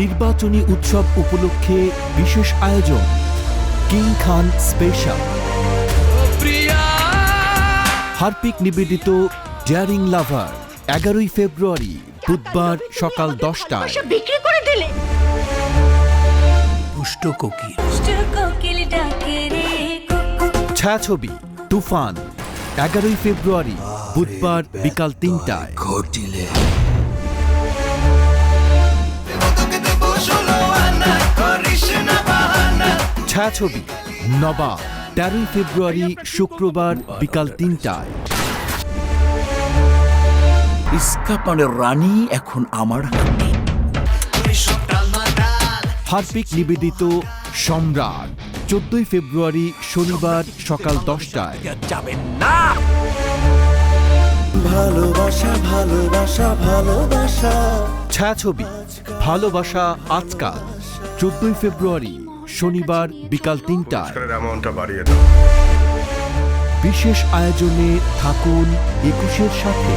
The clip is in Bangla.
নির্বাচনী উৎসব উপলক্ষে বিশেষ আয়োজন কিং খান স্পেশাল। হারপিক নিবেদিত ডেয়ারিং লাভার 11ই ফেব্রুয়ারি বুধবার সকাল 10টায়। বিক্রি করে দিলে পুষ্ট কোকিল। ছায়াছবি তুফান 11ই ফেব্রুয়ারি বুধবার বিকাল 3টায়। ঘটিলে ছায়াছবি নবাব 13ই ফেব্রুয়ারি শুক্রবার বিকাল 3টায়। ইস্কাপানের রানী এখন আমার হাতে। হারপিক নিবেদিত সম্রাট 14ই ফেব্রুয়ারি শনিবার সকাল 10টায়। যাবেন না। ভালোবাসা ভালোবাসা ভালোবাসা। ছায়াছবি ভালোবাসা আজকাল 14ই ফেব্রুয়ারি শনিবার বিকাল 3টায়। অ্যামাউন্টটা বাড়িয়ে দাও। বিশেষ আয়োজনে থাকুন 21-এর সাথে।